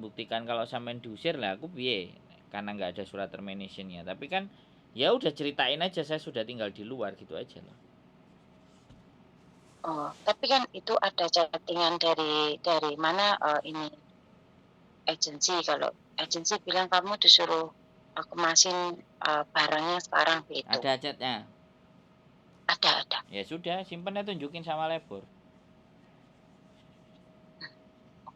buktikan kalau sampean diusir lah aku piye, karena nggak ada surat terminationnya. Tapi kan ya udah ceritain aja saya sudah tinggal di luar gitu aja loh. Oh, tapi kan itu ada chatting-an dari mana, ini agensi. Kalau agensi bilang kamu disuruh, kemasin, barangnya sekarang begitu. Ada chatnya? Ada. Ya sudah, simpen aja, tunjukin sama labor.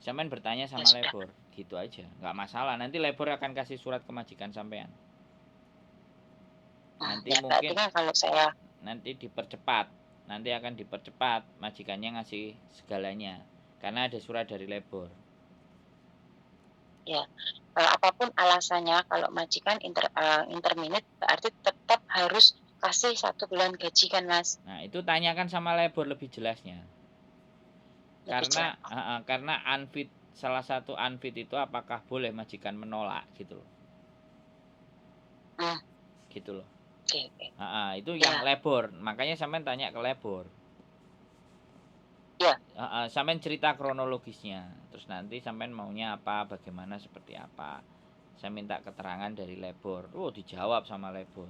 Sampean bertanya Ya sama sudah. labor, gitu aja, nggak masalah. Nanti labor akan kasih surat ke majikan sampean. Nanti Ya berarti mungkin kan kalau saya nanti dipercepat, nanti akan dipercepat, majikannya ngasih segalanya karena ada surat dari labor. ya, apapun alasannya kalau majikan interminate berarti tetap harus kasih 1 bulan gaji kan, Mas? Nah itu tanyakan sama labor lebih jelasnya. Lebih jelas. Karena unfit, salah satu unfit itu apakah boleh majikan menolak gitu loh. Mmm, Gitu loh. oke. Itu yang Ya labor, makanya sampean tanya ke labor. ya, Sampean cerita kronologisnya, terus nanti sampean maunya apa, bagaimana, seperti apa. Saya minta keterangan dari labor. Oh dijawab sama labor,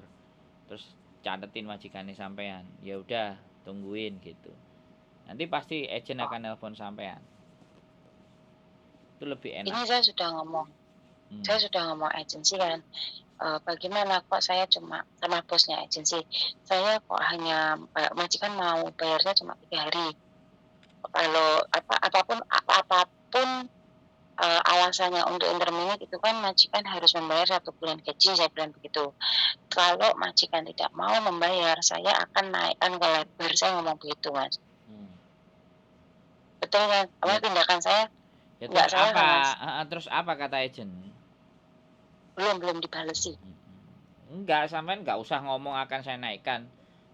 terus catetin majikannya sampean. Ya udah, tungguin gitu. Nanti pasti agent oh, akan nelpon sampean. Itu lebih ini enak. saya Hmm. sudah ngomong agensi kan, bagaimana kok saya cuma sama bosnya agensi, saya kok hanya majikan mau bayarnya cuma 3 hari. Kalau apapun, alasannya untuk interminate itu kan majikan harus membayar 1 bulan gaji, saya bilang begitu. Kalau majikan tidak mau membayar, saya akan naikkan ke labor, saya ngomong begitu, Mas. Hmm. Betul kan? Karena Ya, tindakan saya ya nggak terus salah kan, apa? Mas? Terus apa kata agent? Belum dibalesi. Enggak, sampean nggak usah ngomong akan saya naikkan.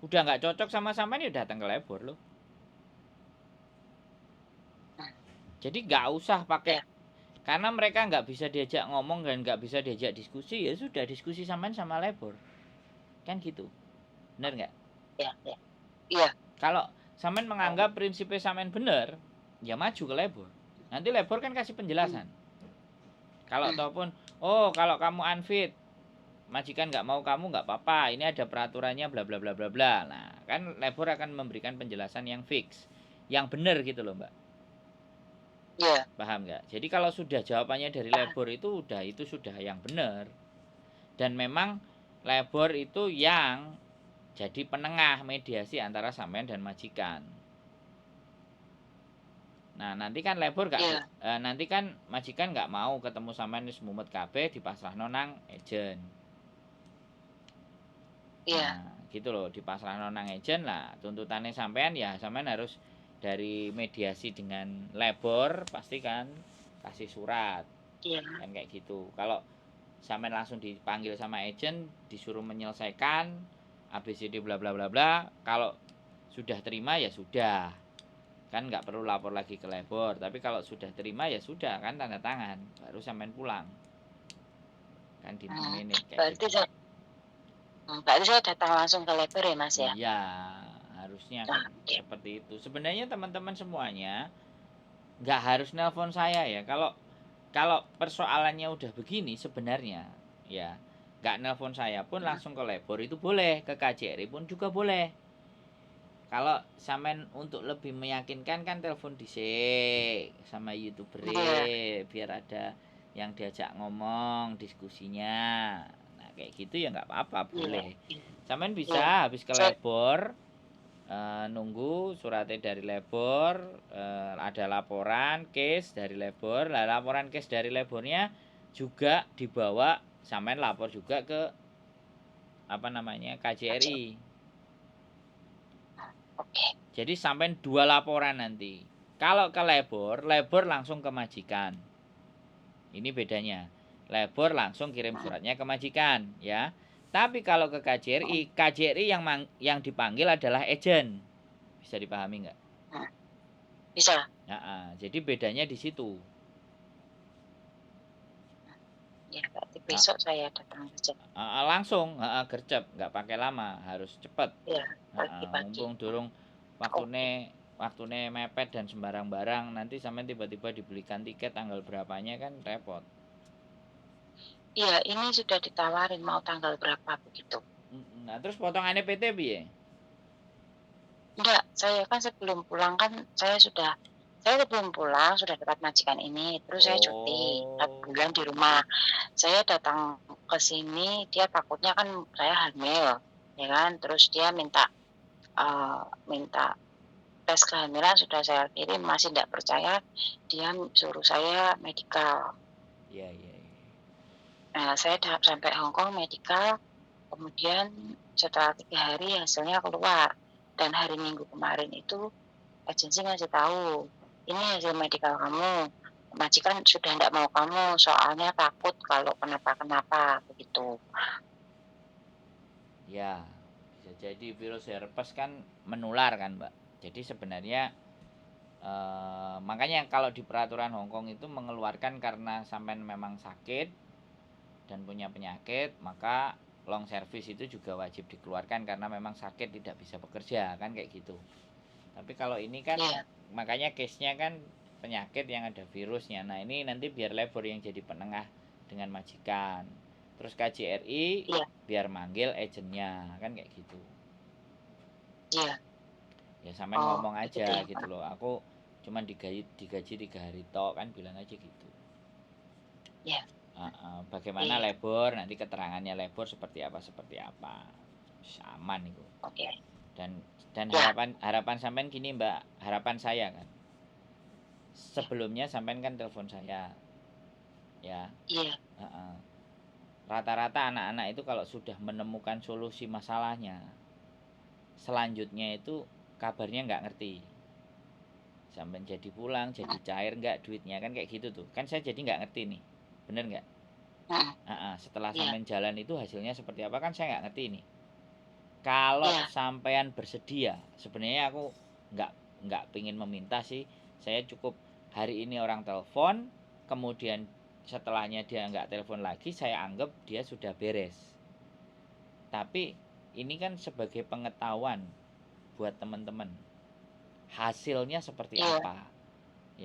Udah nggak cocok sama sampean ya datang ke labor loh. Mmm, Jadi nggak usah pakai, ya karena mereka nggak bisa diajak ngomong dan nggak bisa diajak diskusi, ya sudah diskusi sampean sama labor. Kan gitu. Bener nggak? ya. Iya, Kalau sampean oh, menganggap prinsipnya sampean bener, ya maju ke labor. Nanti labor kan kasih mmm, penjelasan. Kalau mmm, ataupun, oh kalau kamu unfit, majikan nggak mau kamu, nggak apa-apa, ini ada peraturannya bla bla bla bla bla. Nah kan labor akan memberikan penjelasan yang fix, yang benar gitu loh mbak. iya, Paham nggak? Jadi kalau sudah jawabannya dari paham. labor itu sudah yang benar. Dan memang labor itu yang jadi penengah mediasi antara sampean dan majikan. Nah nanti kan labor nggak, Iya, nanti kan majikan nggak mau ketemu sampean wis mumet kabeh dipasrah nonang agent. iya, Nah gitu loh, dipasrah nonang agent lah, tuntutannya sampean ya sampean harus dari mediasi dengan labor pasti kan kasih surat iya, kan kayak gitu. Kalau sampean langsung dipanggil sama agent disuruh menyelesaikan ABCD bla bla bla bla, kalau sudah terima ya sudah, kan nggak perlu lapor lagi ke labor. Tapi kalau sudah terima ya sudah kan, tanda tangan baru sampean pulang, kan di mmm, nominate kayak berarti gitu. berarti saya datang langsung ke labor ya, Mas, ya? Iya, harusnya kan Nah, oke. seperti itu. Sebenarnya teman-teman semuanya nggak harus nelpon saya ya. Kalau kalau persoalannya udah begini sebenarnya ya, nggak nelpon saya pun Mhm, langsung ke labor itu boleh, ke KJRI pun juga boleh. Kalau sampean untuk lebih meyakinkan kan telepon dhisik sama youtuber iya, biar ada yang diajak ngomong diskusinya. Nah kayak gitu ya nggak apa-apa, iya, boleh. Sampean bisa iya. habis ke Saya labor, nunggu suratnya dari labor, ada laporan case dari labor. Lah laporan case dari labornya juga dibawa, sampean lapor juga ke apa namanya aja. KJRI. Oke. Jadi sampai 2 laporan nanti. Kalau ke labor, labor langsung ke majikan. Ini bedanya. Labor langsung kirim Mhm, suratnya ke majikan, ya. Tapi kalau ke mhm, KJRI yang dipanggil adalah agent. Bisa dipahami nggak? mhm, bisa. Jadi bedanya di situ. Ya berarti Nah, besok saya datang saja. langsung, gercep, nggak pakai lama, harus cepet. Iya, pagi-pagi. Mumpung durung Oke. waktunya waktune mepet dan sembarang barang, nanti sampean tiba-tiba dibelikan tiket tanggal berapanya kan repot. Iya, ini sudah ditawarin mau tanggal berapa begitu. Nah, terus potongannya PT piye? Enggak, saya kan sebelum pulang kan saya sebelum pulang sudah dapat majikan ini, terus saya cuti 4 Oh. bulan di rumah. Saya datang ke sini, dia takutnya kan saya hamil, ya kan, terus dia minta tes kehamilan sudah saya kirim, masih tidak percaya, dia suruh saya medikal. Iya, iya, iya. Nah, saya sampai Hong Kong medikal, kemudian setelah 3 hari hasilnya keluar, dan hari Minggu kemarin itu agensi ngasih tahu, "Ini hasil medikal kamu, majikan sudah tidak mau kamu, soalnya takut kalau kenapa-kenapa," begitu. Ya, bisa jadi virus herpes kan menular kan, Mbak. Jadi sebenarnya makanya kalau di peraturan Hong Kong itu mengeluarkan karena sampean memang sakit dan punya penyakit, maka long service itu juga wajib dikeluarkan karena memang sakit tidak bisa bekerja kan kayak gitu. Tapi kalau ini kan Iya, makanya case-nya kan penyakit yang ada virusnya. Nah, ini nanti biar labor yang jadi penengah dengan majikan. Terus KJRI iya, biar manggil agentnya kan kayak gitu. iya. Ya sampean Oh, ngomong begitu aja ya, gitu Pak. loh. Aku cuman digaji 3 hari tok kan bilang aja gitu. Iya, Bagaimana iya, labor nanti keterangannya labor seperti apa. Aman itu. oke. Dan Ya, harapan harapan sampean gini Mbak, harapan saya kan. ya, Sebelumnya sampean kan telepon saya. Ya. iya, Heeh. Rata-rata anak-anak itu kalau sudah menemukan solusi masalahnya, selanjutnya itu kabarnya nggak ngerti. Sampai jadi pulang, jadi cair nggak duitnya kan kayak gitu tuh. Kan saya jadi nggak ngerti nih, bener nggak? mhm, Setelah iya, sampean jalan itu hasilnya seperti apa kan saya nggak ngerti nih. Kalau iya, sampean bersedia, sebenarnya aku nggak nggak pingin meminta sih. Saya cukup hari ini orang telepon, kemudian setelahnya dia nggak telepon lagi, saya anggap dia sudah beres. Tapi ini kan sebagai pengetahuan buat teman-teman. Hasilnya seperti iya, apa?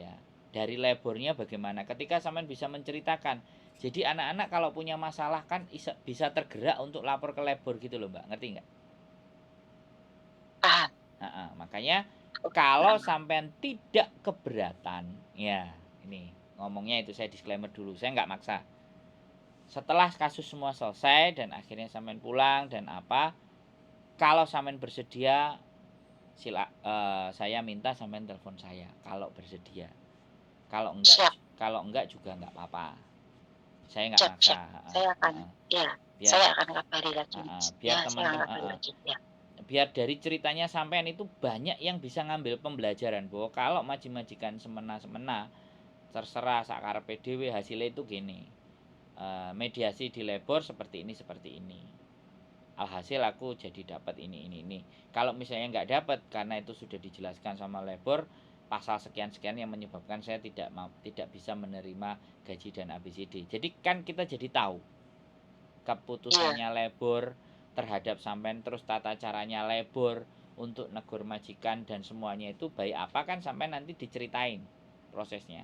Ya, dari labornya bagaimana? Ketika sampean bisa menceritakan. Jadi anak-anak kalau punya masalah kan bisa tergerak untuk lapor ke labor gitu loh, Mbak. Ngerti nggak? paham. Makanya Oke, kalau paham. sampean tidak keberatan, ya ini ngomongnya itu saya disclaimer dulu, saya nggak maksa. Setelah kasus semua selesai dan akhirnya sampean pulang dan apa, kalau sampean bersedia, saya minta sampean telepon saya kalau bersedia. Kalau enggak, Siap, kalau enggak juga enggak apa-apa. Saya enggak siap, maksa. siap. Saya akan, ya, Biar saya akan kabari lagi. biar Ya, saya akan teman-teman, kabari lagi. Ya, biar dari ceritanya sampean itu banyak yang bisa ngambil pembelajaran bahwa kalau majikan semena-semena terserah sakarepe dhewe hasilnya itu gini. Mediasi di labor seperti ini. Alhasil aku jadi dapat ini. Kalau misalnya nggak dapat karena itu sudah dijelaskan sama labor pasal sekian yang menyebabkan saya tidak bisa menerima gaji dan ABCD. Jadi kan kita jadi tahu iya, keputusannya labor terhadap sampean terus tata caranya labor untuk negur majikan dan semuanya itu baik apa kan sampai nanti diceritain prosesnya.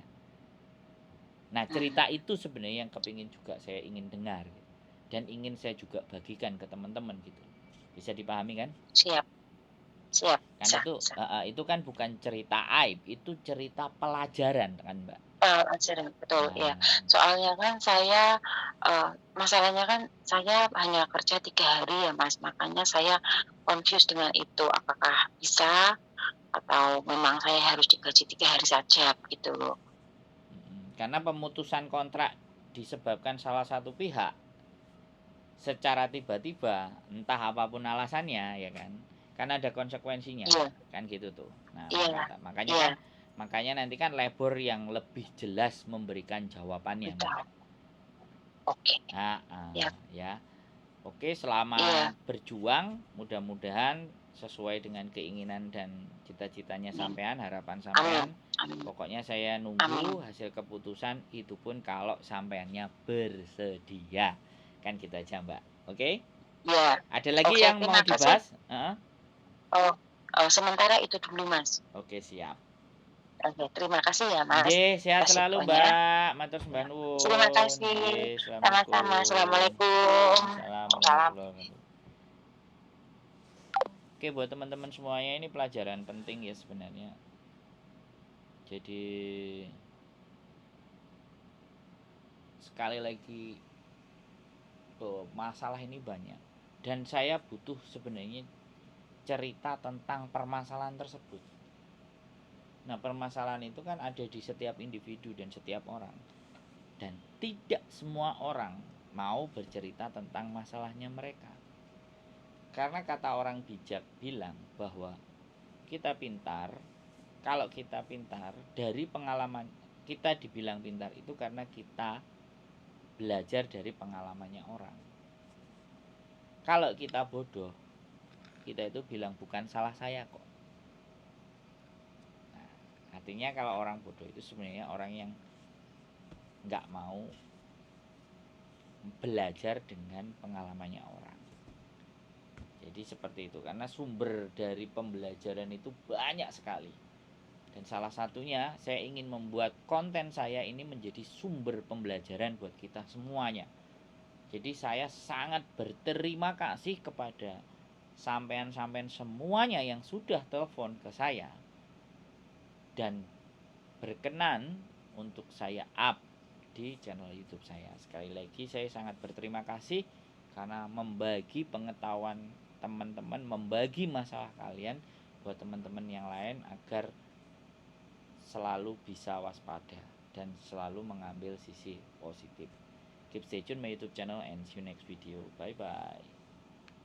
Nah, cerita mhm, itu sebenarnya yang kepingin juga saya ingin dengar dan ingin saya juga bagikan ke teman-teman gitu. Bisa dipahami kan? siap, siap, Karena bisa, bisa. itu kan bukan cerita aib, itu cerita pelajaran kan, Mbak. Ajaran, betul, ya. Nah, Soalnya kan saya, masalahnya kan saya hanya kerja 3 hari ya, Mas, makanya saya confuse dengan itu, apakah bisa atau memang saya harus digaji 3 hari saja, begitu loh. karena pemutusan kontrak disebabkan salah satu pihak secara tiba-tiba, entah apapun alasannya ya kan ada konsekuensinya Iya, kan gitu tuh. Nah iya, makanya iya, kan nanti kan labor yang lebih jelas memberikan jawabannya betul. Mbak. Oke, ya, Ya oke, selamat iya, berjuang, mudah-mudahan sesuai dengan keinginan dan cita-citanya amin, sampean, harapan amin, sampean. amin, Pokoknya saya nunggu amin. hasil keputusan itu pun kalau sampeannya bersedia. Kan kita aja, Mbak. Oke? Iya, Ada lagi oke, yang mau terima kasih. dibahas? Heeh. Oh. sementara itu dulu, Mas. Oke, siap. Oke, terima kasih ya, Mas, Nggih, sehat atas selalu, infonya. Mbak. Matur Ya, sembah terima nuwun. kasih. Nggih, Sama-sama. asalamualaikum. Assalamualaikum. Waalaikumsalam Salam. warahmatullahi wabarakatuh. Oke, buat teman-teman semuanya ini pelajaran penting ya sebenarnya. Jadi sekali lagi bahwa masalah ini banyak dan saya butuh sebenarnya cerita tentang permasalahan tersebut. Nah, permasalahan itu kan ada di setiap individu dan setiap orang. Dan tidak semua orang mau bercerita tentang masalahnya mereka. Karena kata orang bijak bilang bahwa kita pintar, kalau kita pintar dari pengalaman, kita dibilang pintar itu karena kita belajar dari pengalamannya orang. Kalau kita bodoh, kita itu bilang bukan salah saya kok. Nah, artinya kalau orang bodoh itu sebenarnya orang yang nggak mau belajar dengan pengalamannya orang. Jadi seperti itu, karena sumber dari pembelajaran itu banyak sekali. Dan salah satunya saya ingin membuat konten saya ini menjadi sumber pembelajaran buat kita semuanya. Jadi saya sangat berterima kasih kepada sampean-sampean semuanya yang sudah telepon ke saya dan berkenan untuk saya up di channel YouTube saya. Sekali lagi saya sangat berterima kasih karena membagi pengetahuan teman-teman, membagi masalah kalian buat teman-teman yang lain agar selalu bisa waspada dan selalu mengambil sisi positif. Keep stay tune my YouTube channel and see you next video. Bye bye.